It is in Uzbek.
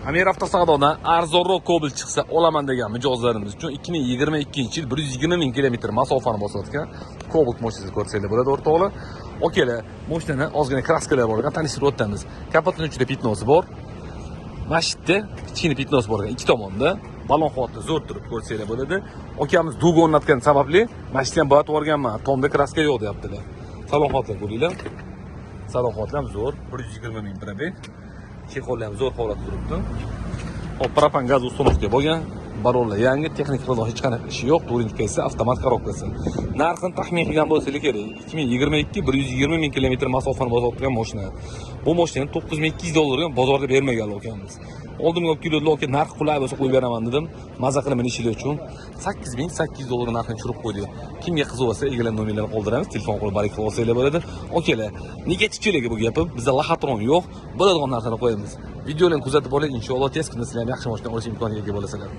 Amir avtosavdodan arzonroq Cobalt chiqsa olaman degan mijozlarimiz uchun 2022-yil 120 ming kilometr masofani bosayotgan Cobalt mashinasini ko'rsanglar bo'ladi o'rtoqlar. Okeylar, mashinani ozgina kraskalar bor ekan, tanishtirib o'tamiz. Kapotning uchida pitnosi bor. Mashitda kichkina pitnosi bor ekan, ikki tomonda. Balon xoti zo'r turib ko'rsanglar bo'ladi. Okamiz dug o'rnatgan sababli mashina ham bo'yatib yuborganman. Tomda kraska yo'q deyaptilar. Salon xotlar ko'ringlar. Salon xotlar ham zo'r, 120 ming probeg. Chexollar ham zo'r holatda turibdi. Hop, propan gaz uстановка bo'lgan. Balonlar yangi, texnik xizmat hech qanaqa ishi yo'q. Turinchkasi, avtomat korobkasi. Narxini taxmin qilgan bo'lsangiz kerak. 2022 120 ming kilometr masofani bosayotgan mashina. Bu mashinani $9200 bozorda bermaganlar ekanmiz. Oldimga olib keldilar, oka narx qulay bo'lsa qo'yib beraman dedim. Maza qilaman ishlar uchun. $8800 narxini tushirib qo'ydik. Kimga qiziq bo'lsa, egalar nomerlarini qoldiramiz, telefon qilib barik qilib olsanglar bo'ladi. Okalar, negativchilarga bu gapim, bizda lahatron yo'q, bo'ladigan narsani qo'yamiz. Videolarni kuzatib oling, inshaalloh tez kunda sizlar ham yaxshi mashina olish imkoniga ega bo'lasizlar.